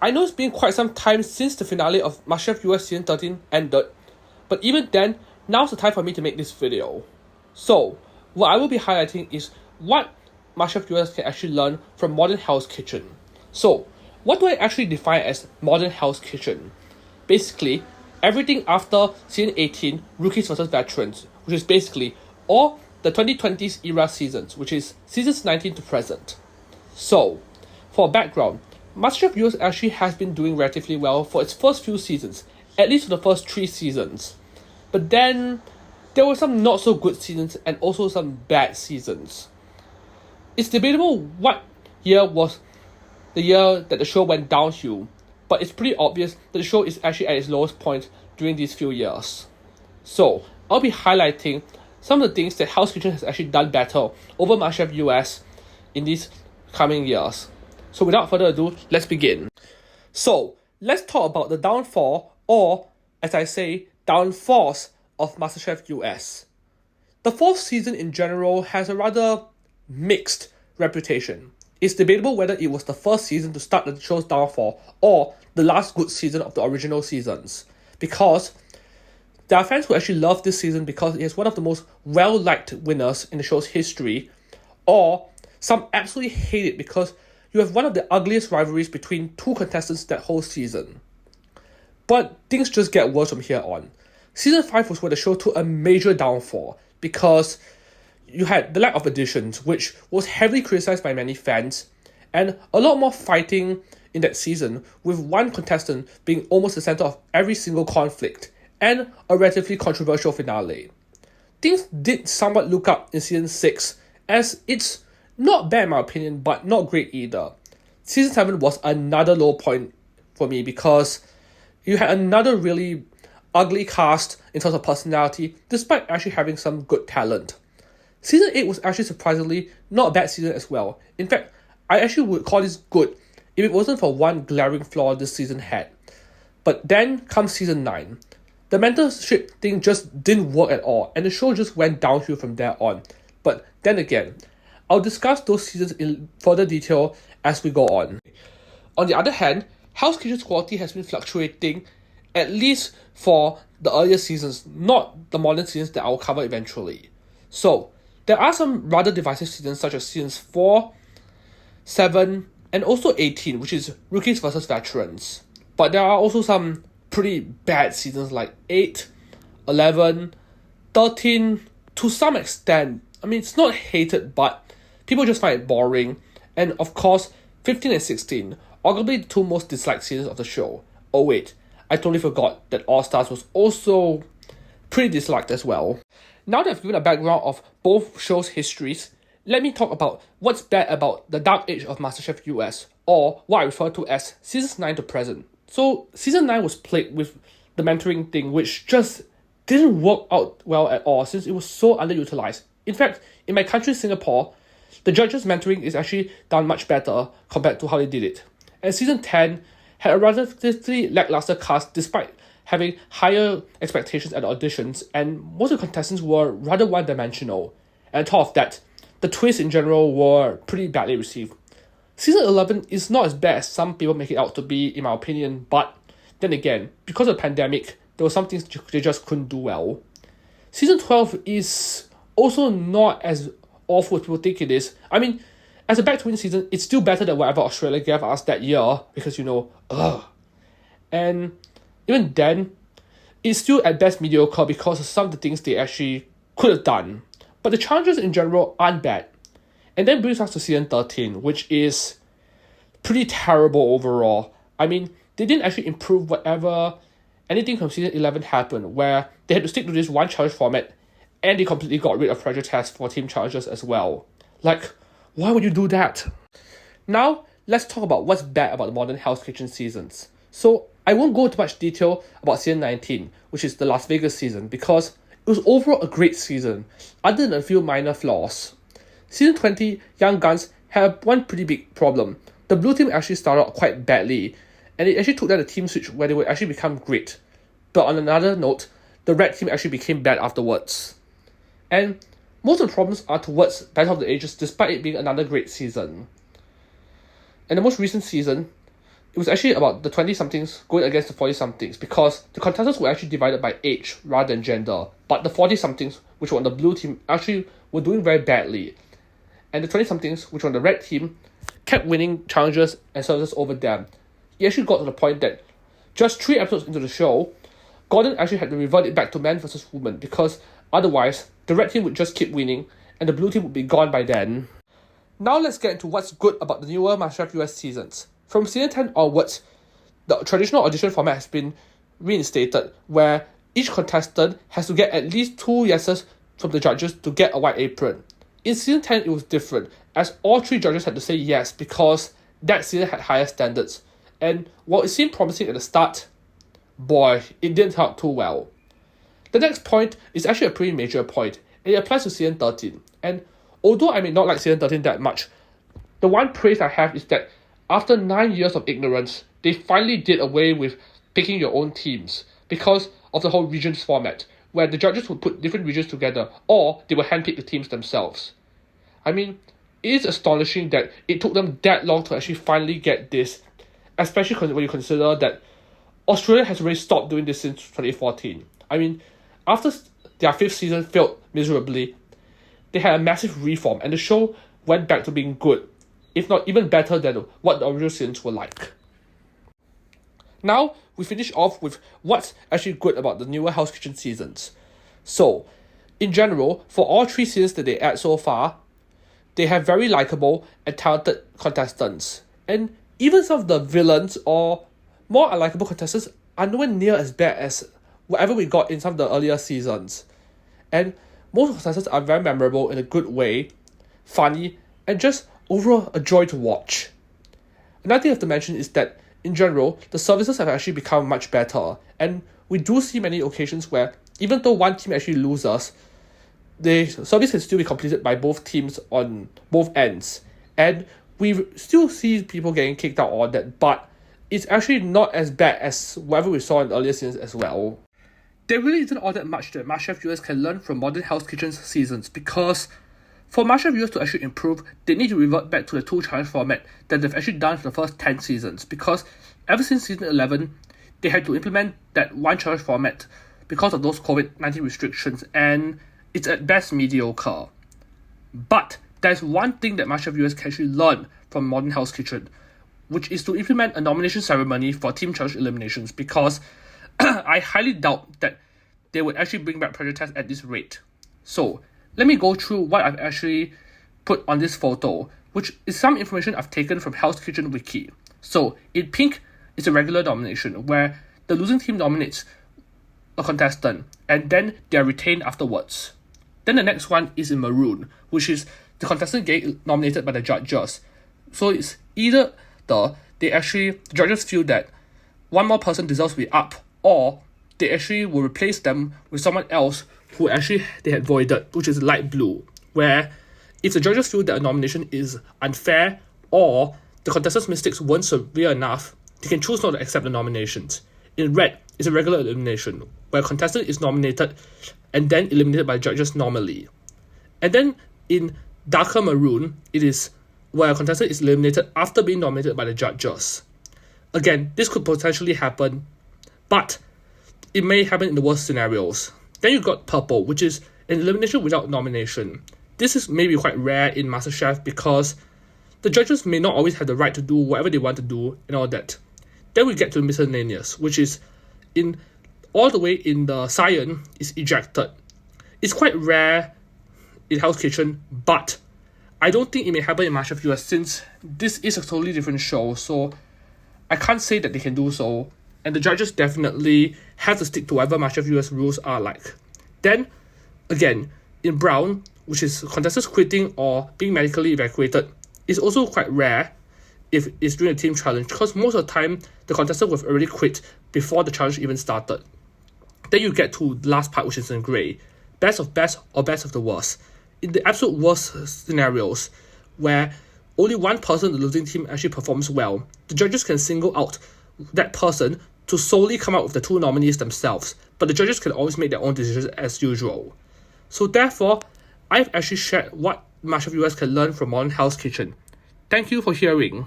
I know it's been quite some time since the finale of MasterChef U.S. Season 13 ended, but even then, now's the time for me to make this video. So, what I will be highlighting is what MasterChef U.S. can actually learn from modern Hell's Kitchen. So, what do I actually define as modern Hell's Kitchen? Basically, everything after Season 18, Rookies vs. Veterans, which is basically all the 2020s era seasons, which is Seasons 19 to present. So, for background, MasterChef U.S. actually has been doing relatively well for its first few seasons, at least for the first 3 seasons. But then, there were some not so good seasons and also some bad seasons. It's debatable what year was the year that the show went downhill, but it's pretty obvious that the show is actually at its lowest point during these few years. So, I'll be highlighting some of the things that Hell's Kitchen has actually done better over MasterChef U.S. in these coming years. So without further ado, let's begin. So, let's talk about the downfall, or as I say, downfalls of MasterChef U.S. The 4th season in general has a rather mixed reputation. It's debatable whether it was the first season to start the show's downfall or the last good season of the original seasons, because there are fans who actually love this season because it is one of the most well-liked winners in the show's history, or some absolutely hate it because you have one of the ugliest rivalries between 2 contestants that whole season. But things just get worse from here on. Season 5 was where the show took a major downfall because you had the lack of additions, which was heavily criticized by many fans, and a lot more fighting in that season, with one contestant being almost the center of every single conflict, and a relatively controversial finale. Things did somewhat look up in Season 6, as it's not bad in my opinion, but not great either. Season 7 was another low point for me because you had another really ugly cast in terms of personality, despite actually having some good talent. Season 8 was actually surprisingly not a bad season as well. In fact, I actually would call this good if it wasn't for one glaring flaw this season had. But then comes Season 9. The mentorship thing just didn't work at all, and the show just went downhill from there on. But then again, I'll discuss those seasons in further detail as we go on. On the other hand, Hell's Kitchen's quality has been fluctuating, at least for the earlier seasons, not the modern seasons that I'll cover eventually. So, there are some rather divisive seasons such as Seasons 4, 7, and also 18, which is Rookies vs. Veterans. But there are also some pretty bad seasons like 8, 11, 13, to some extent. I mean, it's not hated, but people just find it boring. And of course, 15 and 16, arguably the 2 most disliked seasons of the show. Oh wait, I totally forgot that All Stars was also pretty disliked as well. Now that I've given a background of both shows' histories, let me talk about what's bad about the dark age of MasterChef US, or what I refer to as Seasons 9 to present. So, Season 9 was plagued with the mentoring thing, which just didn't work out well at all since it was so underutilized. In fact, in my country, Singapore, the judges' mentoring is actually done much better compared to how they did it. And Season 10 had a relatively lackluster cast despite having higher expectations at the auditions, and most of the contestants were rather one-dimensional. And on top of that, the twists in general were pretty badly received. Season 11 is not as bad as some people make it out to be, in my opinion, but then again, because of the pandemic, there were some things they just couldn't do well. Season 12 is also not as awful as people think it is. I mean, as a back-to-win season, it's still better than whatever Australia gave us that year, because, And even then, it's still at best mediocre because of some of the things they actually could have done. But the challenges in general aren't bad. And then brings us to Season 13, which is pretty terrible overall. I mean, they didn't actually improve anything from Season 11 happened, where they had to stick to this one challenge format, and they completely got rid of pressure tests for team challenges as well. Like, why would you do that? Now, let's talk about what's bad about the modern Hell's Kitchen seasons. So, I won't go into much detail about Season 19, which is the Las Vegas season, because it was overall a great season, other than a few minor flaws. Season 20, Young Guns, had one pretty big problem. The blue team actually started out quite badly, and it actually took down the team switch where they would actually become great. But on another note, the red team actually became bad afterwards. And most of the problems are towards Battle of the Ages, despite it being another great season. In the most recent season, it was actually about the 20-somethings going against the 40-somethings because the contestants were actually divided by age rather than gender. But the 40-somethings, which were on the blue team, actually were doing very badly. And the 20-somethings, which were on the red team, kept winning challenges and services over them. It actually got to the point that just 3 episodes into the show, Gordon actually had to revert it back to man versus woman because otherwise the red team would just keep winning and the blue team would be gone by then. Now let's get into what's good about the newer MasterChef US seasons. From season 10 onwards, the traditional audition format has been reinstated, where each contestant has to get at least 2 yeses from the judges to get a white apron. In season 10, it was different, as all 3 judges had to say yes because that season had higher standards. And while it seemed promising at the start, boy, it didn't help too well. The next point is actually a pretty major point, and it applies to season 13. And although I may not like season 13 that much, the one praise I have is that after 9 years of ignorance, they finally did away with picking your own teams because of the whole regions format, where the judges would put different regions together or they would handpick the teams themselves. I mean, it is astonishing that it took them that long to actually finally get this, especially when you consider that Australia has already stopped doing this since 2014. I mean, after their 5th season failed miserably, they had a massive reform and the show went back to being good, if not even better than what the original seasons were like. Now, we finish off with what's actually good about the newer Hell's Kitchen seasons. So, in general, for all 3 seasons that they aired so far, they have very likable and talented contestants. And even some of the villains or more unlikable contestants are nowhere near as bad as whatever we got in some of the earlier seasons. And most contestants are very memorable in a good way, funny, and just overall a joy to watch. Another thing I have to mention is that, in general, the services have actually become much better, and we do see many occasions where, even though one team actually loses, the service can still be completed by both teams on both ends. And we still see people getting kicked out on that, but it's actually not as bad as whatever we saw in earlier seasons as well. There really isn't all that much that MasterChef US can learn from modern Hell's Kitchen's seasons because for MasterChef US to actually improve, they need to revert back to the 2-challenge format that they've actually done for the first 10 seasons because ever since season 11, they had to implement that 1-challenge format because of those COVID-19 restrictions, and it's at best mediocre. But there's one thing that MasterChef US can actually learn from modern Hell's Kitchen, which is to implement a nomination ceremony for team challenge eliminations because I highly doubt that they would actually bring back pressure tests at this rate. So, let me go through what I've actually put on this photo, which is some information I've taken from Hell's Kitchen Wiki. So, in pink, it's a regular nomination, where the losing team nominates a contestant, and then they are retained afterwards. Then the next one is in maroon, which is the contestant getting nominated by the judges. So, it's either the judges feel that one more person deserves to be up, or they actually will replace them with someone else who actually they had voided, which is light blue, where if the judges feel that a nomination is unfair or the contestant's mistakes weren't severe enough, they can choose not to accept the nominations. In red, it's a regular elimination, where a contestant is nominated and then eliminated by judges normally. And then in darker maroon, it is where a contestant is eliminated after being nominated by the judges. Again, this could potentially happen, but it may happen in the worst scenarios. Then you've got purple, which is an elimination without nomination. This is maybe quite rare in MasterChef because the judges may not always have the right to do whatever they want to do and all that. Then we get to miscellaneous, which is in all the way in the cyan is ejected. It's quite rare in Hell's Kitchen, but I don't think it may happen in MasterChef US since this is a totally different show, so I can't say that they can do so. And the judges definitely have to stick to whatever MasterChef US rules are like. Then, again, in brown, which is contestants quitting or being medically evacuated, is also quite rare if it's during a team challenge because most of the time, the contestant will have already quit before the challenge even started. Then you get to the last part, which is in grey. Best of best or best of the worst. In the absolute worst scenarios, where only one person in the losing team actually performs well, the judges can single out that person to solely come out with the 2 nominees themselves, but the judges can always make their own decisions as usual. So therefore, I've actually shared what MasterChef US can learn from modern Hell's Kitchen. Thank you for hearing.